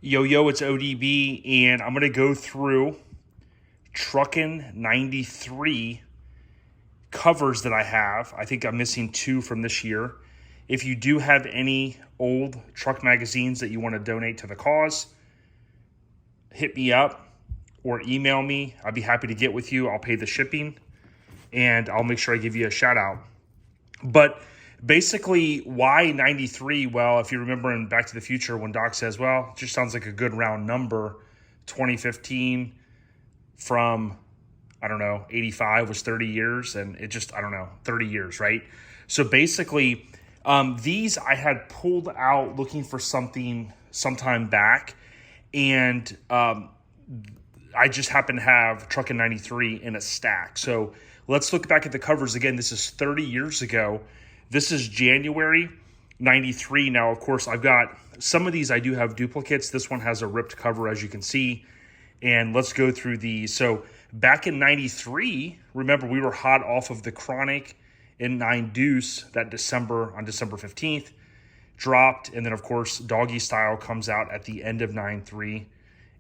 Yo, it's ODB, and I'm going to go through Truckin 93 covers that I have. I think I'm missing 2 from this year. If you do have any old truck magazines that you want to donate to the cause, hit me up or email me. I'd be happy to get with you. I'll pay the shipping, and I'll make sure I give you a shout out. But basically, why 93? Well, if you remember in Back to the Future when Doc says, well, it just sounds like a good round number. 2015 from, 85 was 30 years. And it just, 30 years, right? So basically, these I had pulled out looking for something sometime back. And I just happen to have Truckin 93 in a stack. So let's look back at the covers again. This is 30 years ago. This is January 93. Now, of course, I've got some of these I do have duplicates. This one has a ripped cover, as you can see. And let's go through these. So back in 93, remember, we were hot off of the Chronic in 9 Deuce on December 15th. Dropped, and then, of course, Doggy Style comes out at the end of 9/3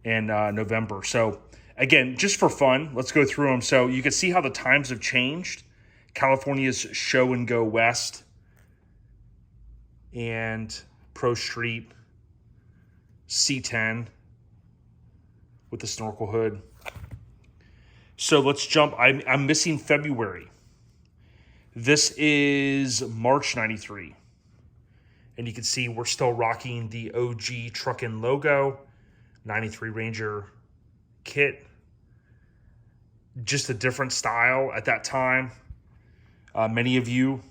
in November. So, again, just for fun, let's go through them. So you can see how the times have changed. California's Show and Go West and Pro Street C10 with the snorkel hood. So let's jump. I'm missing February. This is March 93. And you can see we're still rocking the OG Truckin logo, 93 Ranger kit. Just a different style at that time. Many of you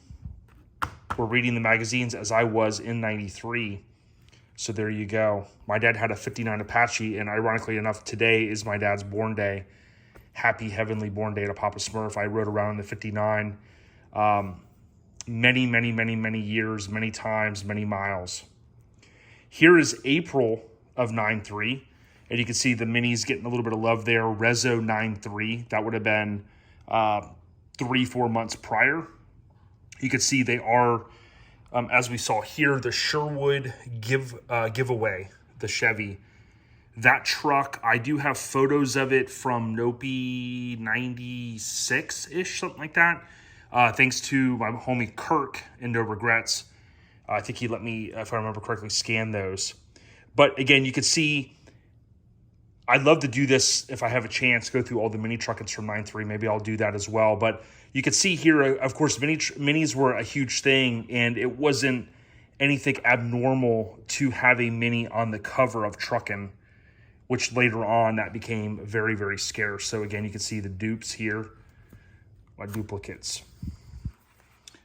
were reading the magazines as I was in 93. So there you go. My dad had a 59 Apache, and ironically enough, today is my dad's born day. Happy heavenly born day to Papa Smurf. I rode around in the 59. Many years, many times, many miles. Here is April of 93, and you can see the minis getting a little bit of love there. Rezo 93, that would have been 3-4 months prior. You can see they are, as we saw here, the Sherwood giveaway, the Chevy. That truck, I do have photos of it from Nope 96-ish, something like that. Thanks to my homie Kirk in No Regrets. I think he let me, if I remember correctly, scan those. But again, you can see, I'd love to do this if I have a chance, go through all the mini truckins from 93. Maybe I'll do that as well. But you can see here, of course, minis were a huge thing, and it wasn't anything abnormal to have a mini on the cover of Truckin, which later on that became very, very scarce. So again, you can see the dupes here, my duplicates.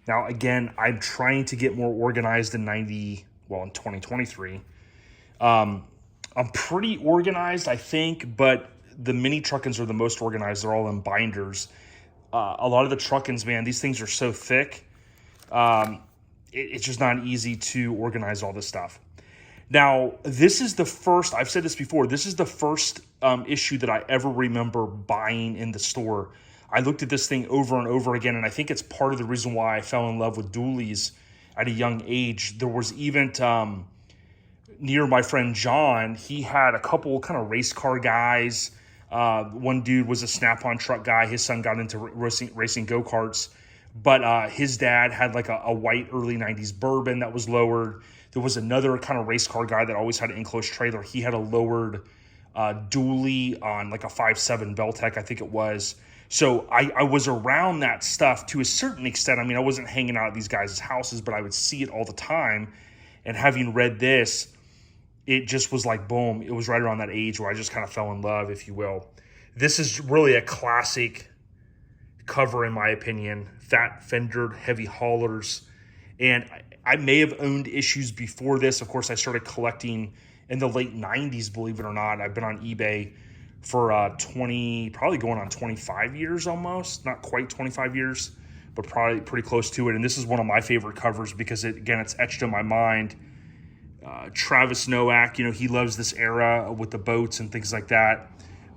Now, again, I'm trying to get more organized in 2023. I'm pretty organized, I think, but the mini Truckins are the most organized. They're all in binders. A lot of the Truckins, man, these things are so thick. It's just not easy to organize all this stuff. Now, this is the first, I've said this before, this is the first issue that I ever remember buying in the store. I looked at this thing over and over again, and I think it's part of the reason why I fell in love with dualies at a young age. There was even near my friend John, he had a couple kind of race car guys. One dude was a Snap-on truck guy. His son got into racing go-karts. But his dad had like a white early 90s Bourbon that was lowered. There was another kind of race car guy that always had an enclosed trailer. He had a lowered dually on like a 5.7 Beltec, I think it was. So I was around that stuff to a certain extent. I mean, I wasn't hanging out at these guys' houses, but I would see it all the time. And having read this, it just was like, boom. It was right around that age where I just kind of fell in love, if you will. This is really a classic cover, in my opinion. Fat fendered, heavy haulers. And I may have owned issues before this. Of course, I started collecting in the late 90s, believe it or not. I've been on eBay for probably going on 25 years almost. Not quite 25 years, but probably pretty close to it. And this is one of my favorite covers because, it's etched in my mind. Travis Nowak, he loves this era with the boats and things like that.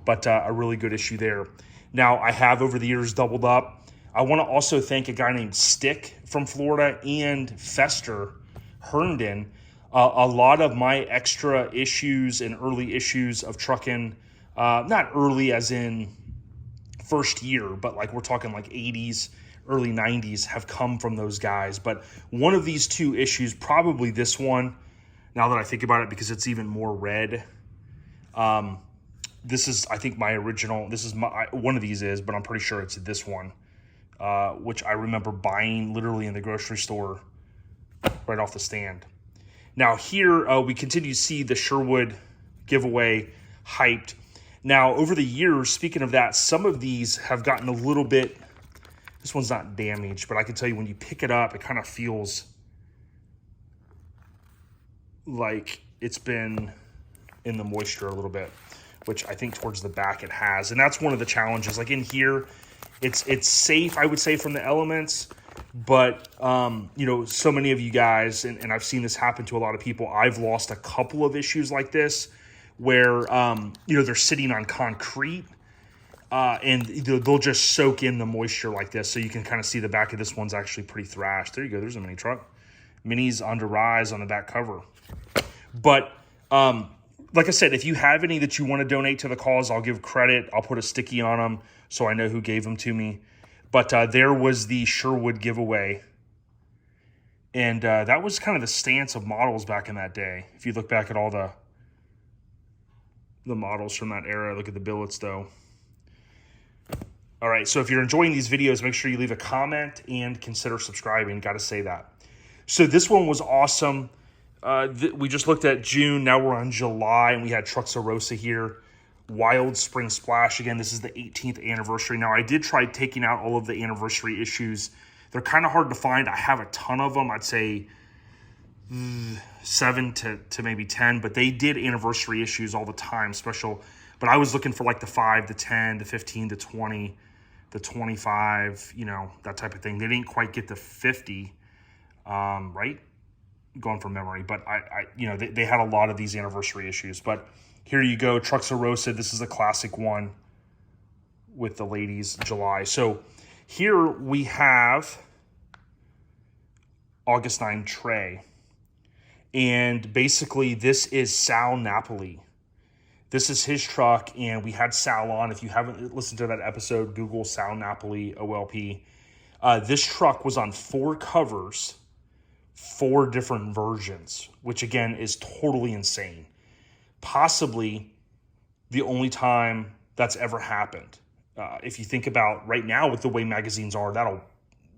But a really good issue there. Now, I have over the years doubled up. I want to also thank a guy named Stick from Florida and Fester Herndon. A lot of my extra issues and early issues of Truckin, not early as in first year, but like we're talking like 80s, early 90s, have come from those guys. But one of these two issues, probably this one, now that I think about it, because it's even more red. This is, I think, my original. This is one of these is, but I'm pretty sure it's this one, which I remember buying literally in the grocery store right off the stand. Now here, we continue to see the Sherwood giveaway hyped. Now, over the years, speaking of that, some of these have gotten a little bit, this one's not damaged, but I can tell you when you pick it up, it kind of feels like it's been in the moisture a little bit, which I think towards the back it has. And that's one of the challenges. Like in here, it's safe, I would say, from the elements. But, you know, so many of you guys, and I've seen this happen to a lot of people, I've lost a couple of issues like this where, you know, they're sitting on concrete and they'll just soak in the moisture like this. So you can kind of see the back of this one's actually pretty thrashed. There you go. There's a mini truck. Minis under rise on the back cover. But like I said, if you have any that you want to donate to the cause, I'll give credit. I'll put a sticky on them so I know who gave them to me. But there was the Sherwood giveaway. And that was kind of the stance of models back in that day. If you look back at all the models from that era, look at the billets though. All right, so if you're enjoying these videos, make sure you leave a comment and consider subscribing. Got to say that. So this one was awesome. We just looked at June. Now we're on July, and we had Trucks here. Wild Spring Splash. Again, this is the 18th anniversary. Now, I did try taking out all of the anniversary issues. They're kind of hard to find. I have a ton of them. I'd say 7 to maybe 10, but they did anniversary issues all the time, special. But I was looking for like the 5, the 10, the 15, the 20, the 25, you know, that type of thing. They didn't quite get the 50, right? Going from memory, but I you know, they had a lot of these anniversary issues. But here you go, Trucks This is a classic one with the ladies, July. So here we have August 9 Trey. And basically this is Sal Napoli. This is his truck, and we had Sal on. If you haven't listened to that episode, Google Sal Napoli OLP. This truck was on 4 covers, 4 different versions, which again is totally insane. Possibly the only time that's ever happened. If you think about right now with the way magazines are, that'll,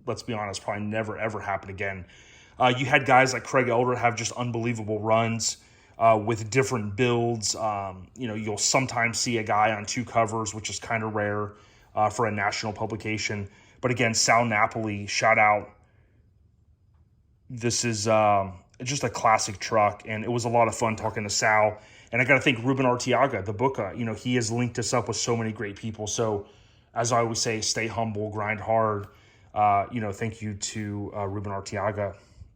let's be honest, probably never ever happen again. You had guys like Craig Elder have just unbelievable runs with different builds. You know, you'll sometimes see a guy on 2 covers, which is kind of rare for a national publication. But again, Sal Napoli, shout out. This is just a classic truck, and it was a lot of fun talking to Sal. And I got to thank Ruben Arteaga, the book. You know, he has linked us up with so many great people. So, as I always say, stay humble, grind hard. You know, thank you to Ruben Arteaga,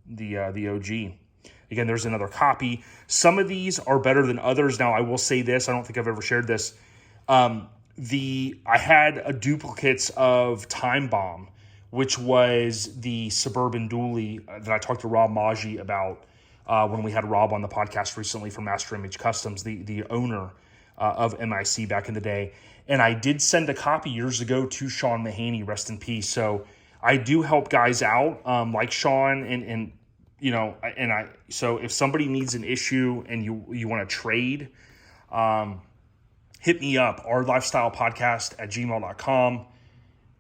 the OG. Again, there's another copy. Some of these are better than others. Now, I will say this. I don't think I've ever shared this. I had a duplicates of Time Bomb, which was the Suburban dually that I talked to Rob Maggi about when we had Rob on the podcast recently from Master Image Customs, the owner of MIC back in the day. And I did send a copy years ago to Sean Mahaney, rest in peace. So I do help guys out like Sean and you know, so if somebody needs an issue and you want to trade, hit me up, ourlifestylepodcast@gmail.com.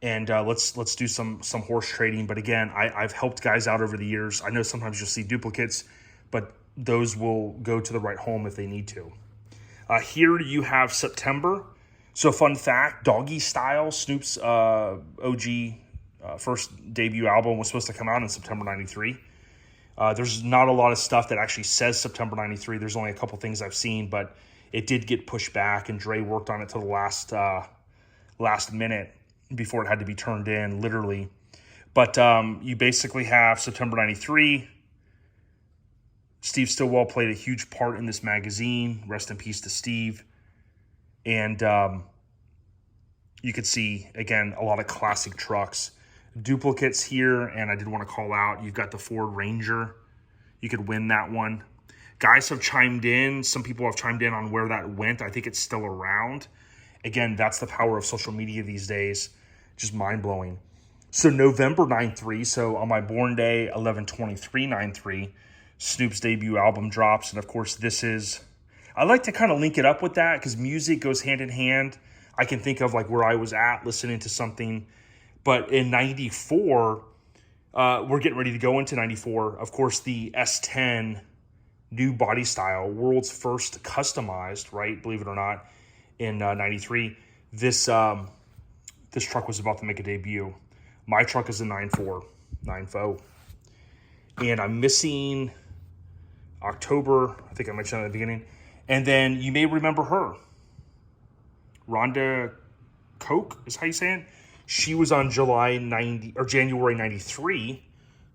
And let's do some horse trading. But again, I've helped guys out over the years. I know sometimes you'll see duplicates, but those will go to the right home if they need to. Here you have September. So fun fact, Doggy Style, Snoop's OG first debut album was supposed to come out in September 93. There's not a lot of stuff that actually says September 93. There's only a couple things I've seen, but it did get pushed back, and Dre worked on it to the last minute before it had to be turned in, literally. But you basically have September 93. Steve Stillwell played a huge part in this magazine. Rest in peace to Steve. And you could see, again, a lot of classic trucks. Duplicates here, and I did want to call out, you've got the Ford Ranger. You could win that one. Guys have chimed in. Some people have chimed in on where that went. I think it's still around. Again, that's the power of social media these days. Just mind-blowing. So November 9/3, so on my born day, 11/23/93, Snoop's debut album drops. And of course, I like to kind of link it up with that because music goes hand in hand. I can think of like where I was at listening to something. But in 94, we're getting ready to go into 94. Of course, the S10 new body style, world's first customized, right? Believe it or not, in 93. This truck was about to make a debut. My truck is a 9.4. And I'm missing October. I think I mentioned that at the beginning. And then you may remember her. Rhonda Koch is how you say it. She was on January 93,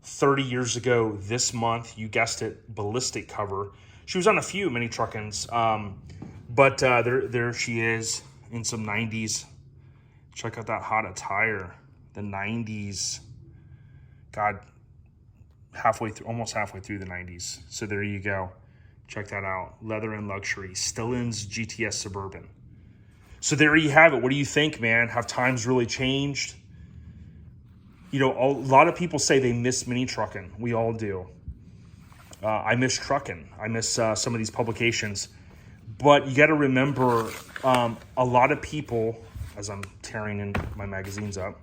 30 years ago this month. You guessed it, ballistic cover. She was on a few mini truckins, but there she is in some 90s. Check out that hot attire, the 90s. God, almost halfway through the 90s. So there you go. Check that out. Leather and luxury. Stillen's GTS Suburban. So there you have it. What do you think, man? Have times really changed? You know, a lot of people say they miss mini trucking. We all do. I miss trucking. I miss some of these publications. But you got to remember, a lot of people, as I'm tearing in my magazines up,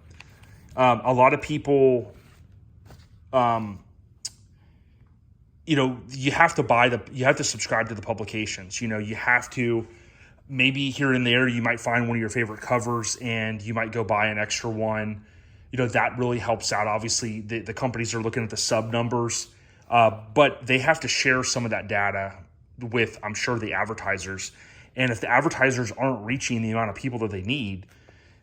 a lot of people, you know, you have to subscribe to the publications. You know, you have to. Maybe here and there you might find one of your favorite covers and you might go buy an extra one. You know, that really helps out. Obviously, the companies are looking at the sub numbers, but they have to share some of that data with, I'm sure, the advertisers. And if the advertisers aren't reaching the amount of people that they need,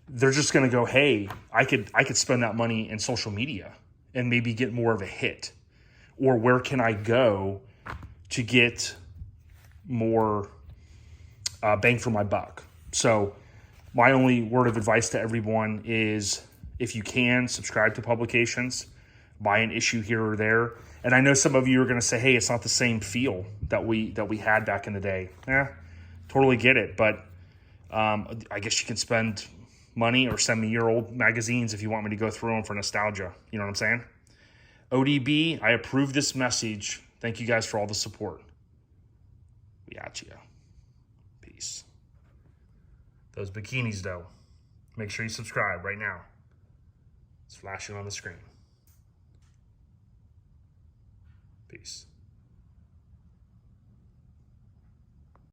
they're just going to go, hey, I could spend that money in social media and maybe get more of a hit. Or where can I go to get more bang for my buck? So my only word of advice to everyone is, if you can, subscribe to publications, buy an issue here or there. And I know some of you are going to say, hey, it's not the same feel that we had back in the day. Totally get it. But I guess you can spend money or send me your old magazines if you want me to go through them for nostalgia. You know what I'm saying? ODB, I approve this message. Thank you guys for all the support. We at you. Peace. Those bikinis, though, make sure you subscribe right now. It's flashing on the screen. Peace.